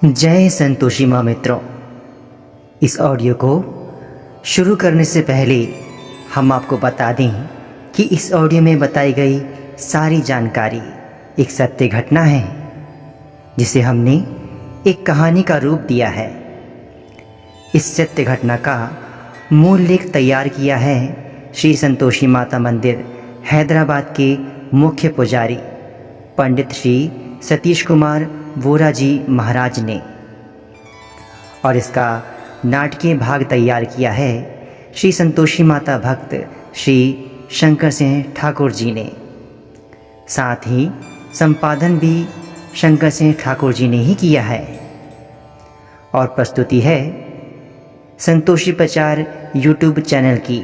जय संतोषी माँ मित्रों, इस ऑडियो को शुरू करने से पहले हम आपको बता दें कि इस ऑडियो में बताई गई सारी जानकारी एक सत्य घटना है जिसे हमने एक कहानी का रूप दिया है। इस सत्य घटना का मूल लेख तैयार किया है श्री संतोषी माता मंदिर हैदराबाद के मुख्य पुजारी पंडित श्री सतीश कुमार वोरा जी महाराज ने, और इसका नाटकीय भाग तैयार किया है श्री संतोषी माता भक्त श्री शंकर सिंह ठाकुर जी ने। साथ ही संपादन भी शंकर सिंह ठाकुर जी ने ही किया है और प्रस्तुति है संतोषी प्रचार यूट्यूब चैनल की।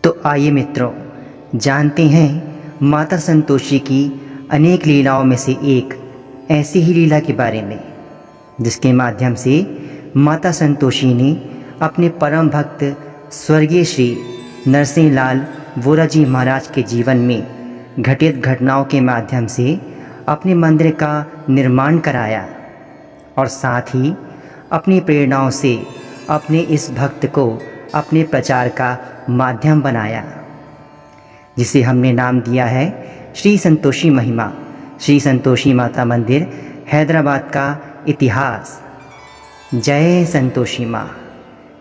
तो आइए मित्रों, जानते हैं माता संतोषी की अनेक लीलाओं में से एक ऐसी ही लीला के बारे में जिसके माध्यम से माता संतोषी ने अपने परम भक्त स्वर्गीय श्री नरसिंह लाल वोरा जी महाराज के जीवन में घटित घटनाओं के माध्यम से अपने मंदिर का निर्माण कराया और साथ ही अपनी प्रेरणाओं से अपने इस भक्त को अपने प्रचार का माध्यम बनाया, जिसे हमने नाम दिया है श्री संतोषी महिमा, श्री संतोषी माता मंदिर हैदराबाद का इतिहास। जय संतोषी माँ,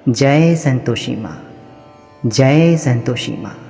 जय संतोषी माँ, जय संतोषी माँ।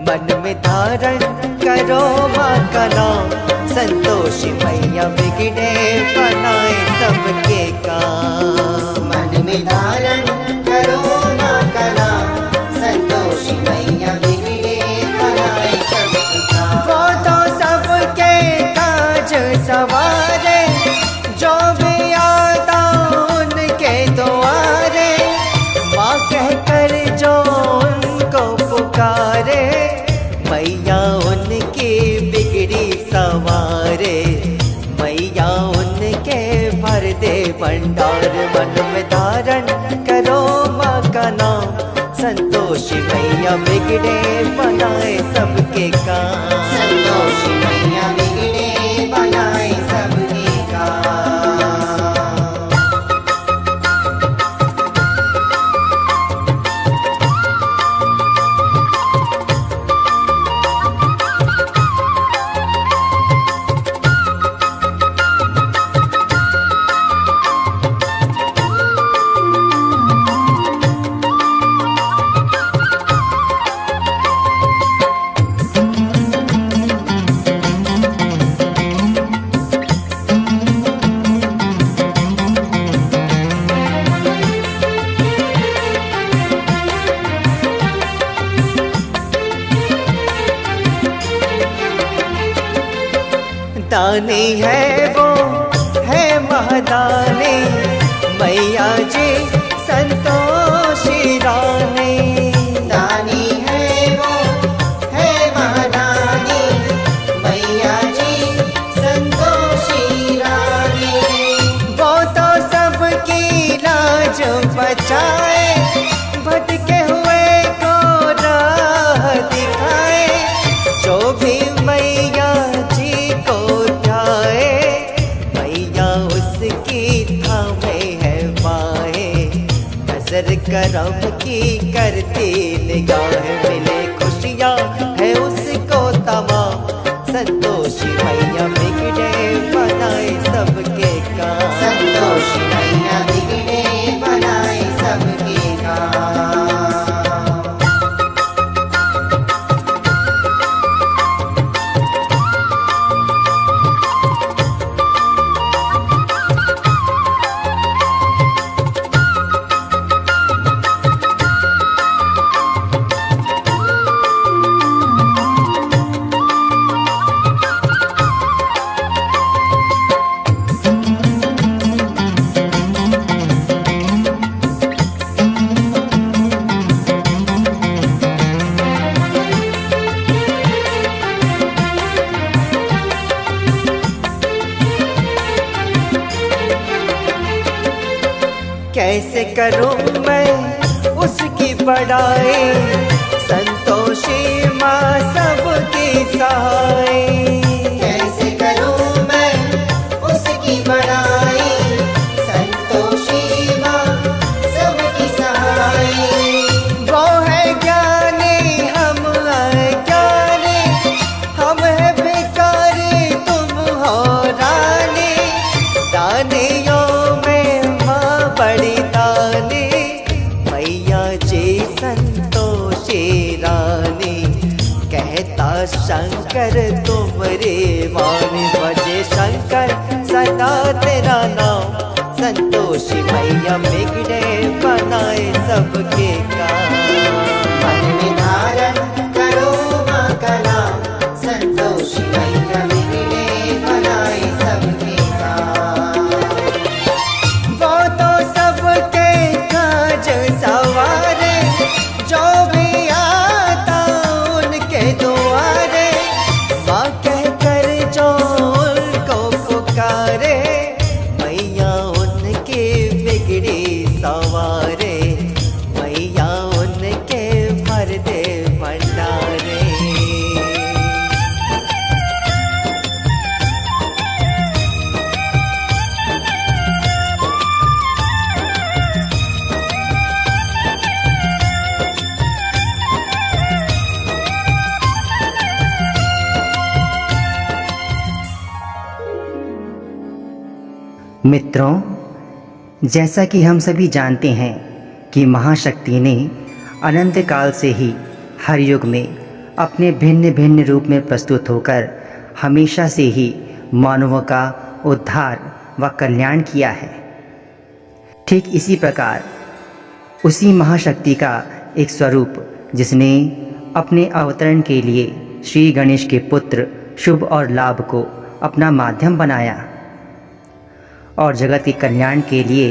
मन में धारण करो माँ का नाम, संतोषी मैया बिगड़े बनाए सबके काम। मन में धारण करो माँ का नाम, संतोषी मैया बिगड़े बनाए सबके काम। वो तो सबके काज सवारे, जो भी आता उनके द्वारे, माँ कहकर जो पुकारे, मैया उनकी बिगड़ी सवारे, मैया उनके भर दे भंडार। मन में धारण करो माँ का नाम, संतोषी मैया बिगड़े बनाए सबके काम। संतोषी मैया बिगड़े बनाए सबके काम। दानी है वो है महादानी, मैया जी संतोषी रानी। दानी है वो है महादानी, मैया जी संतोषी रानी। वो तो सबकी लाज बचाए, भटके हुए को राह दिखाए, जो भी मैया जी को ध्याए, मैया उसकी थामे है पाए। नजर करम की करती निगाह, मिले खुशियाँ है उसको तमाम, संतोषी मैया बिगड़े बनाए सबके काम। संतोषी मैया बिगड़े बनाए सबके काम। कैसे करूं मैं उसकी बड़ाई, संतोषी माँ सबकी सहाय। कैसे करूं मैं उसकी बड़ाई, संतोषी माँ सबकी सहाय। वो है ज्ञानी हम अज्ञानी, हम है भिखारी तुम हो रानी। दानियों में माँ बड़ी दानी, मैया जी संतोषी रानी। कहता शंकर तुमरे वाणी, बजे शंकर सदा तेरा नाम। संतोषी मैया बिगड़े बनाए सबके काम। मन में धारण करो माँ का नाम, संतोषी मैया बिगड़े बनाए सबके काम। वो तो सबके काज सवारे, जो भी आता उनके दुआरे। माँ कह कर जो उनको पुकारे, मैया उनके बिगड़े सवारे। मैया उनके भर दे भंडारे। मित्रों, जैसा कि हम सभी जानते हैं कि महाशक्ति ने अनंत काल से ही हर युग में अपने भिन्न भिन्न रूप में प्रस्तुत होकर हमेशा से ही मानवों का उद्धार व कल्याण किया है। ठीक इसी प्रकार उसी महाशक्ति का एक स्वरूप जिसने अपने अवतरण के लिए श्री गणेश के पुत्र शुभ और लाभ को अपना माध्यम बनाया और जगत के कल्याण के लिए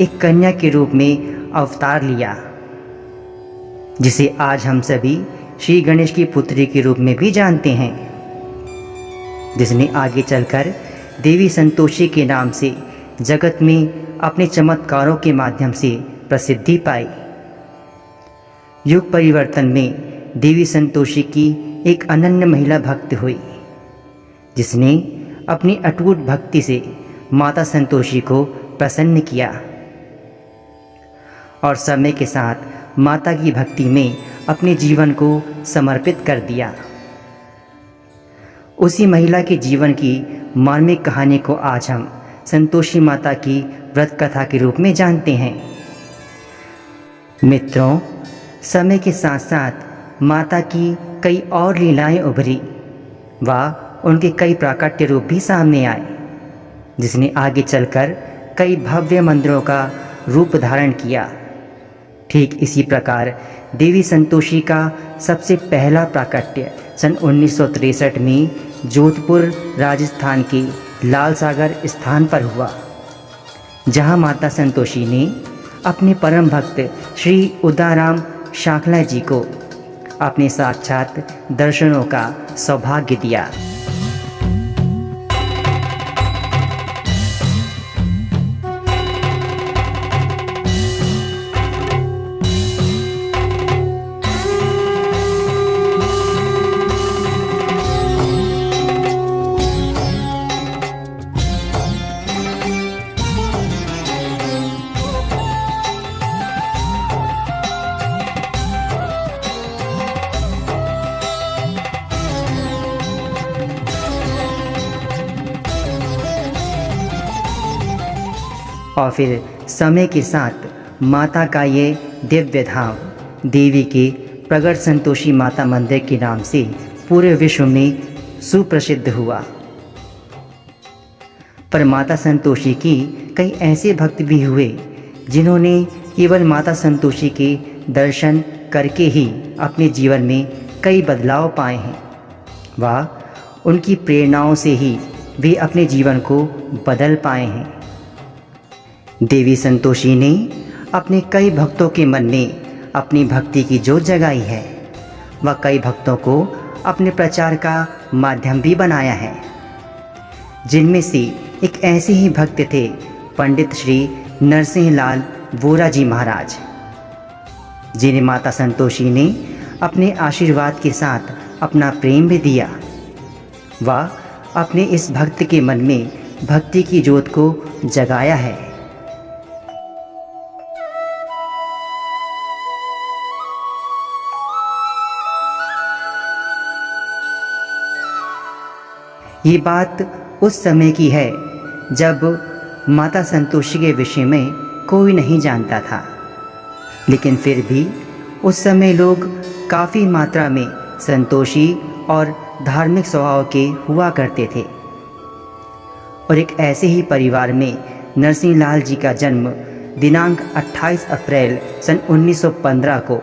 एक कन्या के रूप में अवतार लिया, जिसे आज हम सभी श्री गणेश की पुत्री के रूप में भी जानते हैं, जिसने आगे चलकर देवी संतोषी के नाम से जगत में अपने चमत्कारों के माध्यम से प्रसिद्धि पाई। युग परिवर्तन में देवी संतोषी की एक अनन्य महिला भक्त हुई, जिसने अपनी अटूट भक्ति से माता संतोषी को प्रसन्न किया और समय के साथ माता की भक्ति में अपने जीवन को समर्पित कर दिया। उसी महिला के जीवन की मार्मिक कहानी को आज हम संतोषी माता की व्रत कथा के रूप में जानते हैं। मित्रों, समय के साथ साथ माता की कई और लीलाएं उभरी व उनके कई प्राकट्य रूप भी सामने आए, जिसने आगे चलकर कई भव्य मंदिरों का रूप धारण किया। ठीक इसी प्रकार देवी संतोषी का सबसे पहला प्राकट्य सन 1963 में जोधपुर राजस्थान के लाल सागर स्थान पर हुआ, जहां माता संतोषी ने अपने परम भक्त श्री उदाराम शाखला जी को अपने साक्षात दर्शनों का सौभाग्य दिया। और फिर समय के साथ माता का ये दिव्य धाम देवी के प्रगट संतोषी माता मंदिर के नाम से पूरे विश्व में सुप्रसिद्ध हुआ। पर माता संतोषी की कई ऐसे भक्त भी हुए जिन्होंने केवल माता संतोषी के दर्शन करके ही अपने जीवन में कई बदलाव पाए हैं व उनकी प्रेरणाओं से ही वे अपने जीवन को बदल पाए हैं। देवी संतोषी ने अपने कई भक्तों के मन में अपनी भक्ति की जोत जगाई है व कई भक्तों को अपने प्रचार का माध्यम भी बनाया है, जिनमें से एक ऐसे ही भक्त थे पंडित श्री नरसिंह लाल वोराजी महाराज, जिन्हें माता संतोषी ने अपने आशीर्वाद के साथ अपना प्रेम भी दिया। वह अपने इस भक्त के मन में भक्ति की ज्योत को जगाया है। ये बात उस समय की है जब माता संतोषी के विषय में कोई नहीं जानता था, लेकिन फिर भी उस समय लोग काफ़ी मात्रा में संतोषी और धार्मिक स्वभाव के हुआ करते थे। और एक ऐसे ही परिवार में नरसिंह लाल जी का जन्म दिनांक 28 अप्रैल सन 1915 को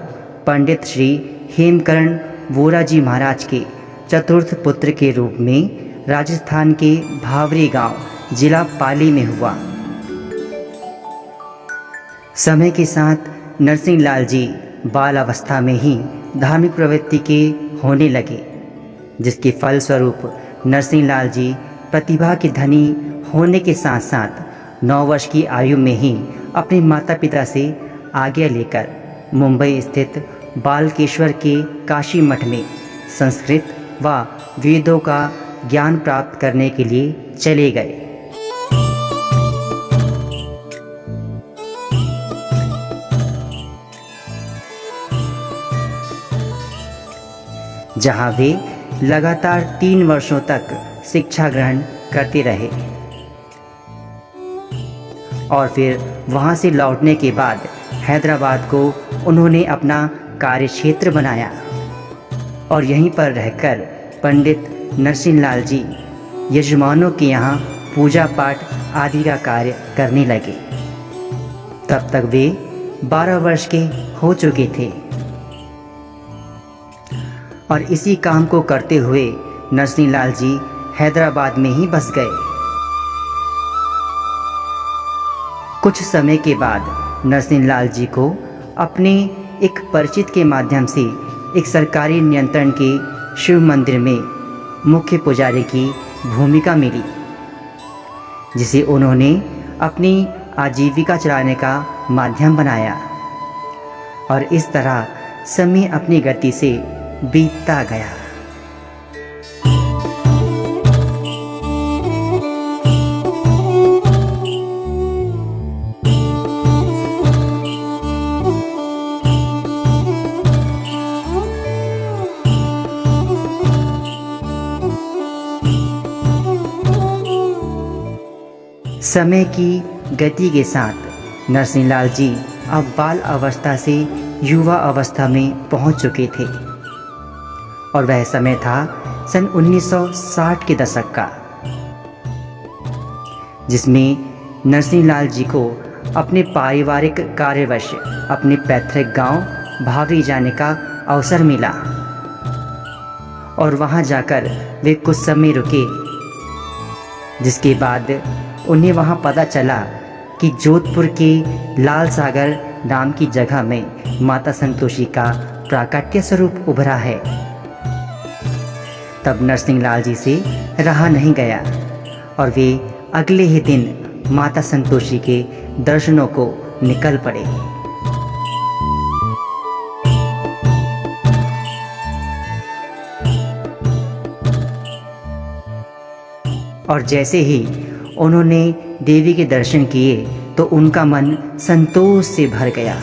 पंडित श्री हेमकरण वोराजी महाराज के चतुर्थ पुत्र के रूप में राजस्थान के भावरी गांव, जिला पाली में हुआ। समय के साथ नरसिंह लाल जी बाल अवस्था में ही धार्मिक प्रवृत्ति के होने लगे, जिसके फलस्वरूप नरसिंह लाल जी प्रतिभा के धनी होने के साथ साथ 9 वर्ष की आयु में ही अपने माता पिता से आज्ञा लेकर मुंबई स्थित बालकेश्वर के काशी मठ में संस्कृत व वेदों का ज्ञान प्राप्त करने के लिए चले गए। जहां वे लगातार 3 वर्षों तक शिक्षा ग्रहण करते रहे और फिर वहां से लौटने के बाद हैदराबाद को उन्होंने अपना कार्यक्षेत्र बनाया और यहीं पर रहकर पंडित नरसिंह लाल जी यजमानों के यहाँ पूजा पाठ आदि का कार्य करने लगे। तब तक वे 12 वर्ष के हो चुके थे और इसी काम को करते हुए नरसिंह लाल जी हैदराबाद में ही बस गए। कुछ समय के बाद नरसिंह लाल जी को अपने एक परिचित के माध्यम से एक सरकारी नियंत्रण के शिव मंदिर में मुख्य पुजारी की भूमिका मिली, जिसे उन्होंने अपनी आजीविका चलाने का माध्यम बनाया और इस तरह समय अपनी गति से बीतता गया। समय की गति के साथ नरसिंह लाल जी अब बाल अवस्था से युवा अवस्था में पहुंच चुके थे और वह समय था सन 1960 के दशक का, जिसमें नरसिंह लाल जी को अपने पारिवारिक कार्यवश अपने पैतृक गांव भावरी जाने का अवसर मिला और वहां जाकर वे कुछ समय रुके, जिसके बाद उन्हें वहां पता चला कि जोधपुर के लाल सागर नाम की जगह में माता संतोषी का प्राकट्य स्वरूप उभरा है। तब नरसिंह लाल जी से रहा नहीं गया और वे अगले ही दिन माता संतोषी के दर्शनों को निकल पड़े। और जैसे ही उन्होंने देवी के दर्शन किए तो उनका मन संतोष से भर गया।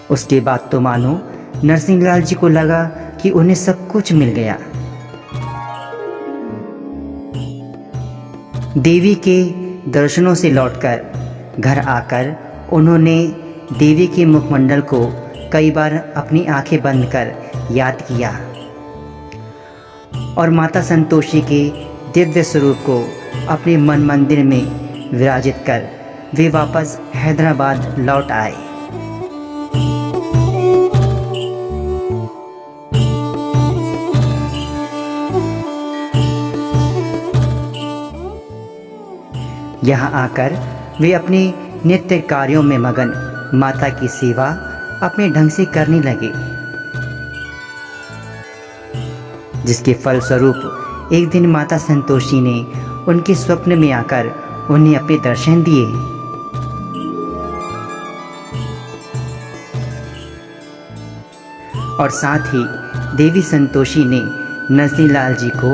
उसके बाद तो मानो नरसिंह लाल जी को लगा कि उन्हें सब कुछ मिल गया। देवी के दर्शनों से लौटकर घर आकर उन्होंने देवी के मुखमंडल को कई बार अपनी आंखें बंद कर याद किया और माता संतोषी के दिव्य स्वरूप को अपने मन मंदिर में विराजित कर वे वापस हैदराबाद लौट आए। यहाँ आकर वे अपने नित्य कार्यों में मगन माता की सेवा अपने ढंग से करने लगे, जिसके फलस्वरूप एक दिन माता संतोषी ने उनके स्वप्न में आकर उन्हें अपने दर्शन दिए। और साथ ही देवी संतोषी ने नरसिंह लाल जी को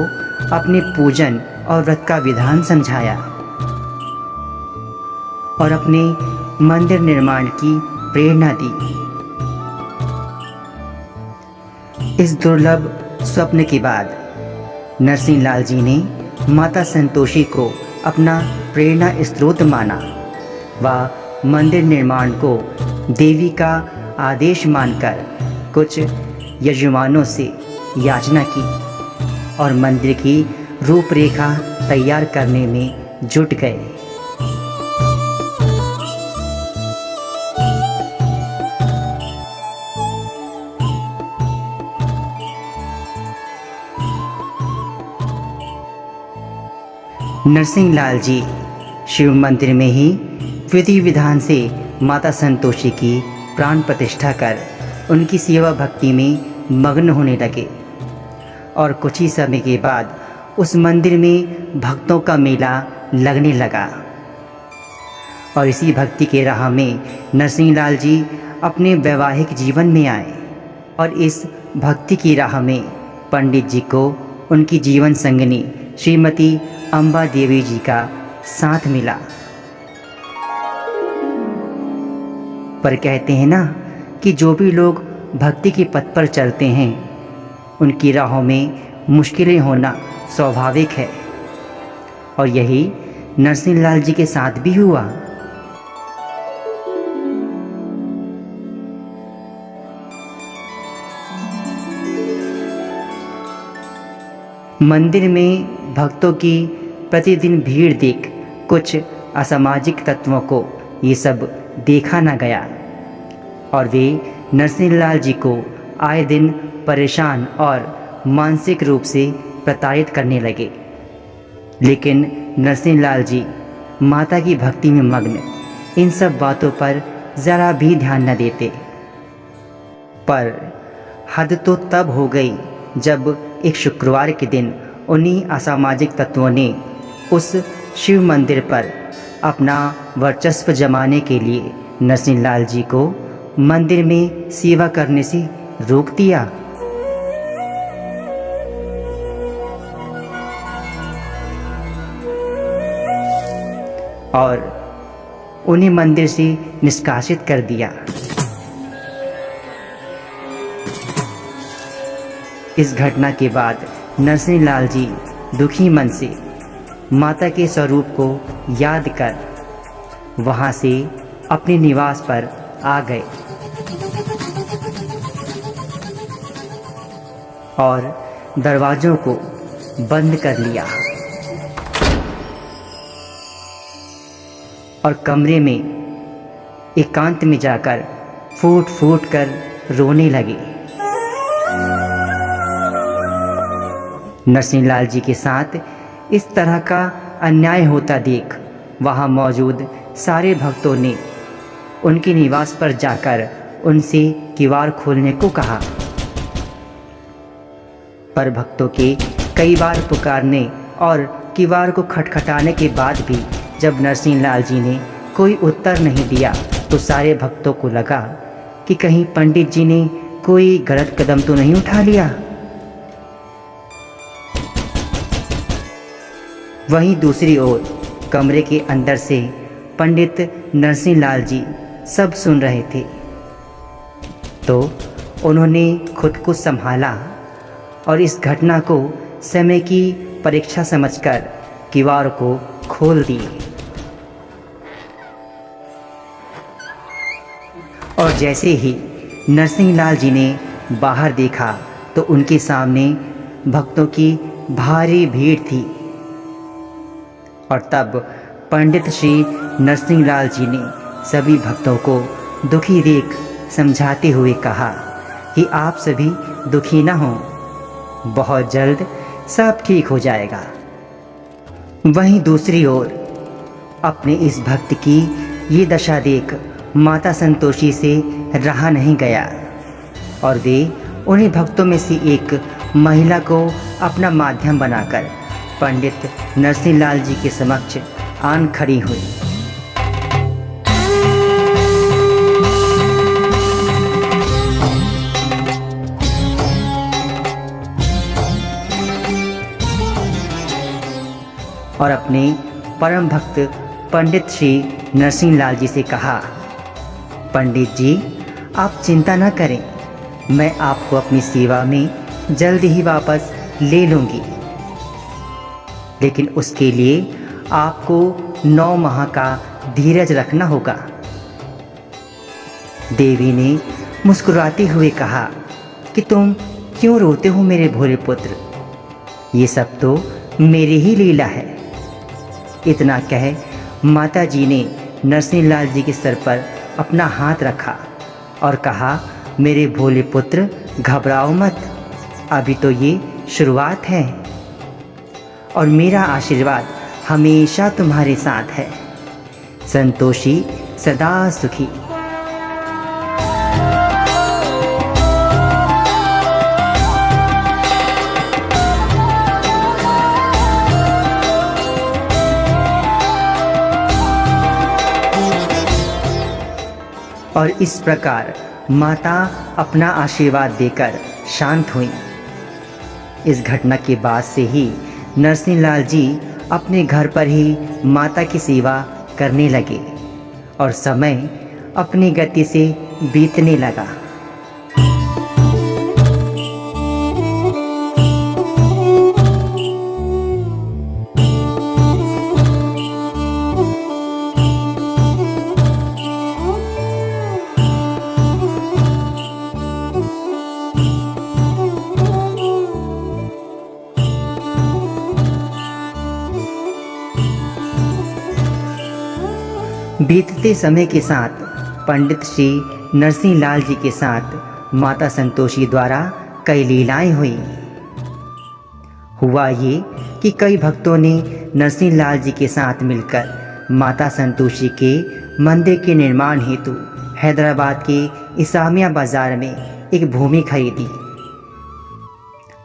अपने पूजन और व्रत का विधान समझाया और अपने मंदिर निर्माण की प्रेरणा दी। इस दुर्लभ स्वप्न के बाद नरसिंह लाल जी ने माता संतोषी को अपना प्रेरणा स्रोत माना व मंदिर निर्माण को देवी का आदेश मानकर कुछ यजमानों से याचना की और मंदिर की रूपरेखा तैयार करने में जुट गए। नरसिंह लाल जी शिव मंदिर में ही विधि विधान से माता संतोषी की प्राण प्रतिष्ठा कर उनकी सेवा भक्ति में मग्न होने लगे और कुछ ही समय के बाद उस मंदिर में भक्तों का मेला लगने लगा और इसी भक्ति के राह में नरसिंह लाल जी अपने वैवाहिक जीवन में आए और इस भक्ति की राह में पंडित जी को उनकी जीवन संगिनी श्रीमती अम्बा देवी जी का साथ मिला। पर कहते हैं ना कि जो भी लोग भक्ति के पथ पर चलते हैं उनकी राहों में मुश्किलें होना स्वाभाविक है और यही नरसिंह लाल जी के साथ भी हुआ। मंदिर में भक्तों की प्रतिदिन भीड़ देख कुछ असामाजिक तत्वों को ये सब देखा न गया और वे नरसिंह लाल जी को आए दिन परेशान और मानसिक रूप से प्रताड़ित करने लगे। लेकिन नरसिंह लाल जी माता की भक्ति में मग्न इन सब बातों पर ज़रा भी ध्यान न देते। पर हद तो तब हो गई जब एक शुक्रवार के दिन उन्हीं असामाजिक तत्वों ने उस शिव मंदिर पर अपना वर्चस्व जमाने के लिए नरसिंह लाल जी को मंदिर में सेवा करने से रोक दिया। और उन्हें मंदिर से निष्कासित कर दिया। इस घटना के बाद नरसिंह लाल जी दुखी मन से माता के स्वरूप को याद कर वहां से अपने निवास पर आ गए और दरवाजों को बंद कर लिया और कमरे में एकांत में जाकर फूट फूट कर रोने लगे। नरसिंह लाल जी के साथ इस तरह का अन्याय होता देख वहां मौजूद सारे भक्तों ने उनके निवास पर जाकर उनसे किवाड़ खोलने को कहा। पर भक्तों के कई बार पुकारने और किवाड़ को खटखटाने के बाद भी जब नरसिंह लाल जी ने कोई उत्तर नहीं दिया तो सारे भक्तों को लगा कि कहीं पंडित जी ने कोई गलत कदम तो नहीं उठा लिया। वहीं दूसरी ओर कमरे के अंदर से पंडित नरसिंह लाल जी सब सुन रहे थे तो उन्होंने खुद को संभाला और इस घटना को समय की परीक्षा समझकर किवाड़ को खोल दिए। और जैसे ही नरसिंह लाल जी ने बाहर देखा तो उनके सामने भक्तों की भारी भीड़ थी और तब पंडित श्री नरसिंह लाल जी ने सभी भक्तों को दुखी देख समझाते हुए कहा कि आप सभी दुखी ना हों, बहुत जल्द सब ठीक हो जाएगा। वहीं दूसरी ओर अपने इस भक्त की ये दशा देख माता संतोषी से रहा नहीं गया और वे उन्हीं भक्तों में से एक महिला को अपना माध्यम बनाकर पंडित नरसिंह लाल जी के समक्ष आन खड़ी हुई। और अपने परम भक्त पंडित श्री नरसिंह लाल जी से कहा, पंडित जी, आप चिंता न करें, मैं आपको अपनी सेवा में जल्द ही वापस ले लूँगी, लेकिन उसके लिए आपको 9 माह का धीरज रखना होगा। देवी ने मुस्कुराते हुए कहा कि तुम क्यों रोते हो मेरे भोले पुत्र, ये सब तो मेरी ही लीला है। इतना कह माता जी ने नरसिंह लाल जी के सर पर अपना हाथ रखा और कहा, मेरे भोले पुत्र घबराओ मत, अभी तो ये शुरुआत है और मेरा आशीर्वाद हमेशा तुम्हारे साथ है। संतोषी सदा सुखी। और इस प्रकार माता अपना आशीर्वाद देकर शांत हुई। इस घटना के बाद से ही नरसिंह लाल जी अपने घर पर ही माता की सेवा करने लगे और समय अपनी गति से बीतने लगा। बीतते समय के साथ पंडित श्री नरसिंह लाल जी के साथ माता संतोषी द्वारा कई लीलाएं हुई। हुआ ये कि कई भक्तों ने नरसिंह लाल जी के साथ मिलकर माता संतोषी के मंदिर के निर्माण हेतु हैदराबाद के इसामिया बाजार में एक भूमि खरीदी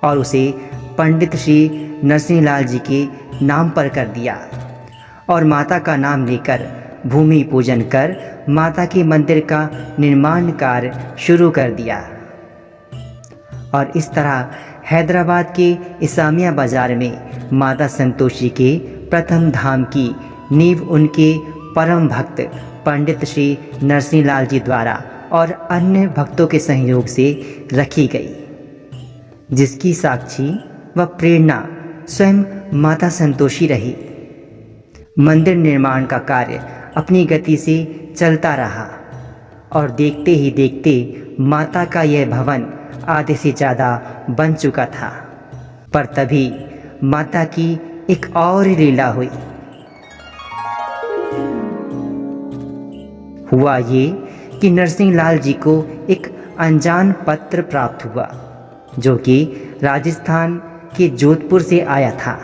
और उसे पंडित श्री नरसिंह लाल जी के नाम पर कर दिया और माता का नाम लेकर भूमि पूजन कर माता के मंदिर का निर्माण कार्य शुरू कर दिया। और इस तरह हैदराबाद के इसामिया बाजार में माता संतोषी के प्रथम धाम की नींव उनके परम भक्त पंडित श्री नरसिंह लाल जी द्वारा और अन्य भक्तों के सहयोग से रखी गई, जिसकी साक्षी व प्रेरणा स्वयं माता संतोषी रही। मंदिर निर्माण का कार्य अपनी गति से चलता रहा और देखते ही देखते माता का यह भवन आधे से ज़्यादा बन चुका था। पर तभी माता की एक और लीला हुई। हुआ ये कि नरसिंह लाल जी को एक अनजान पत्र प्राप्त हुआ, जो कि राजस्थान के जोधपुर से आया था।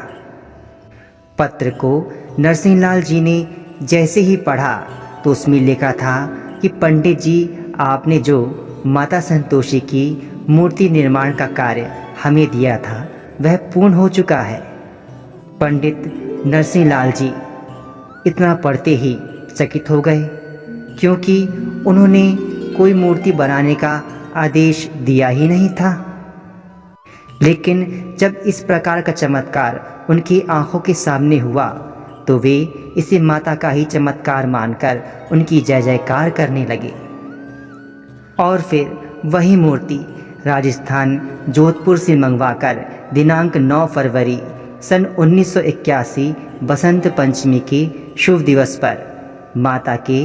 पत्र को नरसिंह लाल जी ने जैसे ही पढ़ा तो उसमें लिखा था कि पंडित जी, आपने जो माता संतोषी की मूर्ति निर्माण का कार्य हमें दिया था वह पूर्ण हो चुका है। पंडित नरसिंह लाल जी इतना पढ़ते ही चकित हो गए, क्योंकि उन्होंने कोई मूर्ति बनाने का आदेश दिया ही नहीं था। लेकिन जब इस प्रकार का चमत्कार उनकी आंखों के सामने हुआ तो वे इसे माता का ही चमत्कार मानकर उनकी जय जयकार करने लगे। और फिर वही मूर्ति राजस्थान जोधपुर से मंगवाकर दिनांक 9 फरवरी सन 1981 बसंत पंचमी के शुभ दिवस पर माता के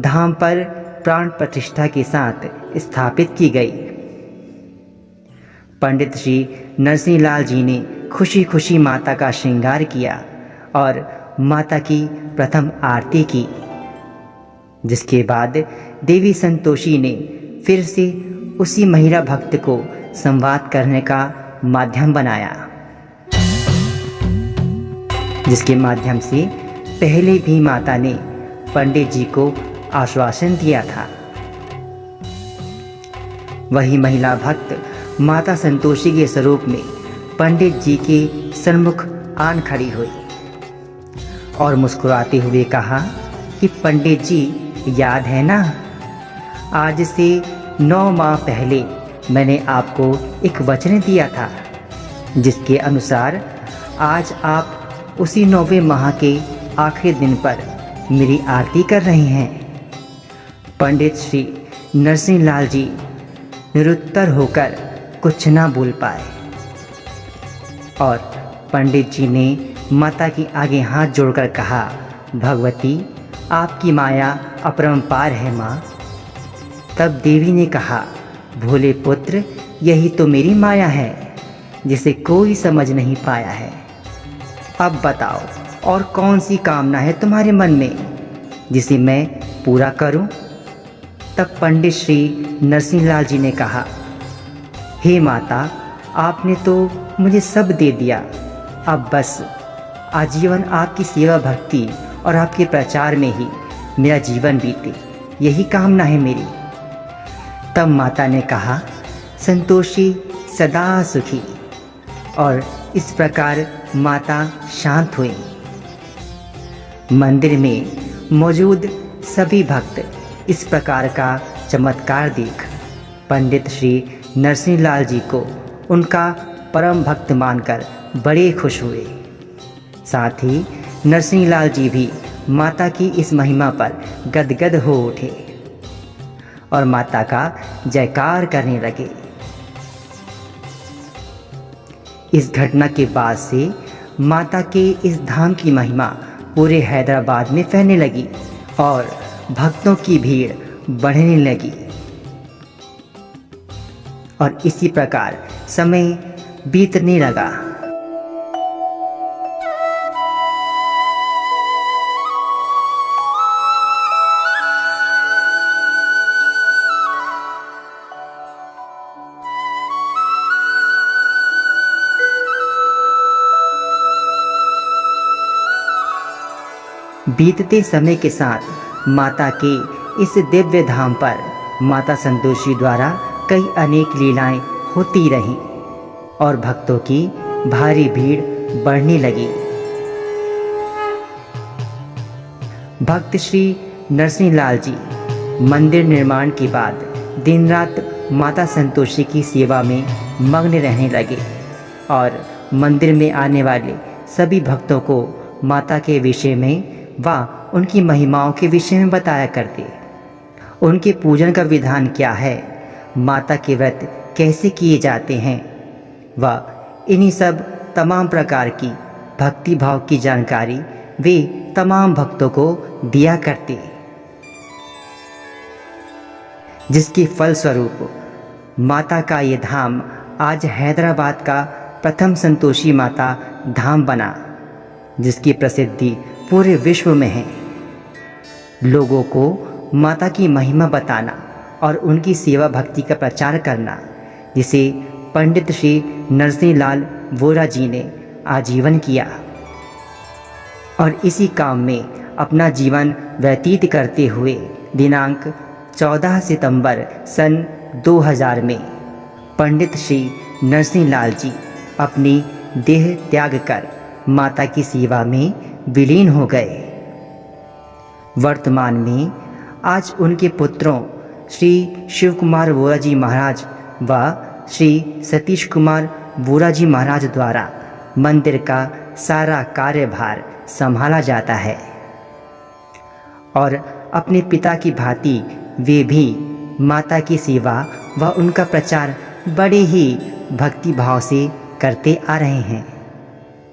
धाम पर प्राण प्रतिष्ठा के साथ स्थापित की गई। पंडित श्री नरसिंह लाल जी ने खुशी खुशी माता का श्रृंगार किया और माता की प्रथम आरती की, जिसके बाद देवी संतोषी ने फिर से उसी महिला भक्त को संवाद करने का माध्यम बनाया, जिसके माध्यम से पहले भी माता ने पंडित जी को आश्वासन दिया था। वही महिला भक्त माता संतोषी के स्वरूप में पंडित जी के सन्मुख आन खड़ी हुई और मुस्कुराते हुए कहा कि पंडित जी, याद है ना, आज से 9 माह पहले मैंने आपको एक वचन दिया था, जिसके अनुसार आज आप उसी 9वें माह के आखिरी दिन पर मेरी आरती कर रहे हैं। पंडित श्री नरसिंह लाल जी निरुत्तर होकर कुछ ना बोल पाए और पंडित जी ने माता के आगे हाथ जोड़कर कहा, भगवती आपकी माया अपरंपार है माँ। तब देवी ने कहा, भोले पुत्र यही तो मेरी माया है जिसे कोई समझ नहीं पाया है। अब बताओ और कौन सी कामना है तुम्हारे मन में जिसे मैं पूरा करूं? तब पंडित श्री नरसिंह लाल जी ने कहा, हे माता आपने तो मुझे सब दे दिया, अब बस आजीवन आपकी सेवा भक्ति और आपके प्रचार में ही मेरा जीवन बीते, यही कामना है मेरी। तब माता ने कहा, संतोषी सदा सुखी। और इस प्रकार माता शांत हुई। मंदिर में मौजूद सभी भक्त इस प्रकार का चमत्कार देख पंडित श्री नरसिंह लाल जी को उनका परम भक्त मानकर बड़े खुश हुए। साथ ही नरसिंह लाल जी भी माता की इस महिमा पर गदगद हो उठे और माता का जयकार करने लगे। इस घटना के बाद से माता के इस धाम की महिमा पूरे हैदराबाद में फैलने लगी और भक्तों की भीड़ बढ़ने लगी। और इसी प्रकार समय बीतने लगा। बीतते समय के साथ माता के इस दिव्य धाम पर माता संतोषी द्वारा कई अनेक लीलाएं होती रहीं और भक्तों की भारी भीड़ बढ़ने लगी। भक्त श्री नरसिंह लाल जी मंदिर निर्माण के बाद दिन रात माता संतोषी की सेवा में मग्न रहने लगे और मंदिर में आने वाले सभी भक्तों को माता के विषय में व उनकी महिमाओं के विषय में बताया करते। उनके पूजन का विधान क्या है, माता के व्रत कैसे किए जाते हैं व इन्हीं सब तमाम प्रकार की भक्ति भाव की जानकारी वे तमाम भक्तों को दिया करते, जिसके फलस्वरूप माता का ये धाम आज हैदराबाद का प्रथम संतोषी माता धाम बना, जिसकी प्रसिद्धि पूरे विश्व में है। लोगों को माता की महिमा बताना और उनकी सेवा भक्ति का प्रचार करना, जिसे पंडित श्री नरसिंह लाल वोरा जी ने आजीवन किया और इसी काम में अपना जीवन व्यतीत करते हुए दिनांक 14 सितंबर सन 2000 में पंडित श्री नरसिंह लाल जी अपनी देह त्याग कर माता की सेवा में विलीन हो गए। वर्तमान में आज उनके पुत्रों श्री शिव कुमार वोरा जी महाराज व श्री सतीश कुमार वोरा जी महाराज द्वारा मंदिर का सारा कार्यभार संभाला जाता है और अपने पिता की भांति वे भी माता की सेवा व उनका प्रचार बड़े ही भक्ति भाव से करते आ रहे हैं।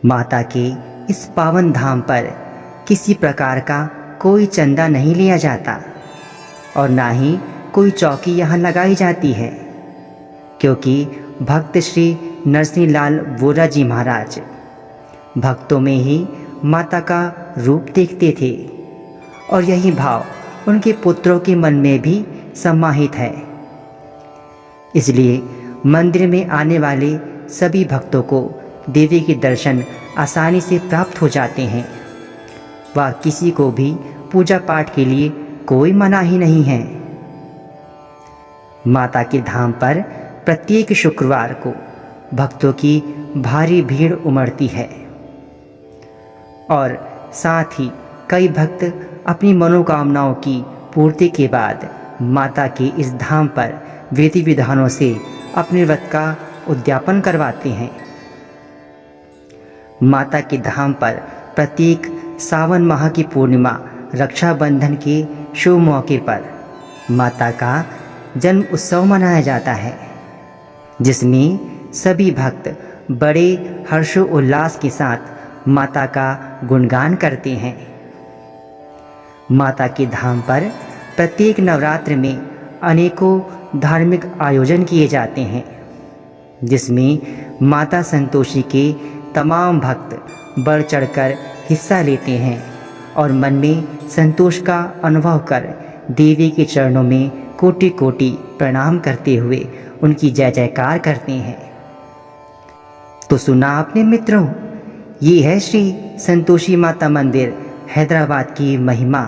माता के इस पावन धाम पर किसी प्रकार का कोई चंदा नहीं लिया जाता और ना ही कोई चौकी यहाँ लगाई जाती है, क्योंकि भक्त श्री नरसिंह लाल वोरा जी महाराज भक्तों में ही माता का रूप देखते थे और यही भाव उनके पुत्रों के मन में भी समाहित है। इसलिए मंदिर में आने वाले सभी भक्तों को देवी के दर्शन आसानी से प्राप्त हो जाते हैं व किसी को भी पूजा पाठ के लिए कोई मनाही नहीं है। माता के धाम पर प्रत्येक शुक्रवार को भक्तों की भारी भीड़ उमड़ती है और साथ ही कई भक्त अपनी मनोकामनाओं की पूर्ति के बाद माता के इस धाम पर विधि विधानों से अपने व्रत का उद्यापन करवाते हैं। माता के धाम पर प्रत्येक सावन माह की पूर्णिमा रक्षाबंधन के शुभ मौके पर माता का जन्म उत्सव मनाया जाता है, जिसमें सभी भक्त बड़े हर्षोल्लास के साथ माता का गुणगान करते हैं। माता के धाम पर प्रत्येक नवरात्र में अनेकों धार्मिक आयोजन किए जाते हैं, जिसमें माता संतोषी के तमाम भक्त बढ़ चढ़कर हिस्सा लेते हैं और मन में संतोष का अनुभव कर देवी के चरणों में कोटि कोटि प्रणाम करते हुए उनकी जय जयकार करते हैं। तो सुना आपने मित्रों, ये है श्री संतोषी माता मंदिर हैदराबाद की महिमा,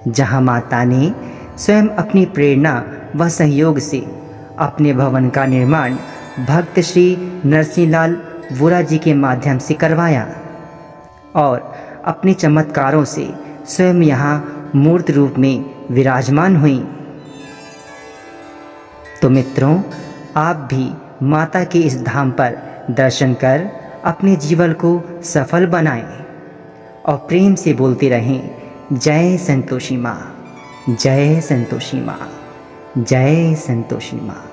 जहां माता ने स्वयं अपनी प्रेरणा व सहयोग से अपने भवन का निर्माण भक्त श्री नरसिंहलाल वोरा जी के माध्यम से करवाया और अपने चमत्कारों से स्वयं यहाँ मूर्त रूप में विराजमान हुई। तो मित्रों, आप भी माता के इस धाम पर दर्शन कर अपने जीवन को सफल बनाएं और प्रेम से बोलते रहें, जय संतोषी माँ, जय संतोषी माँ, जय संतोषी माँ।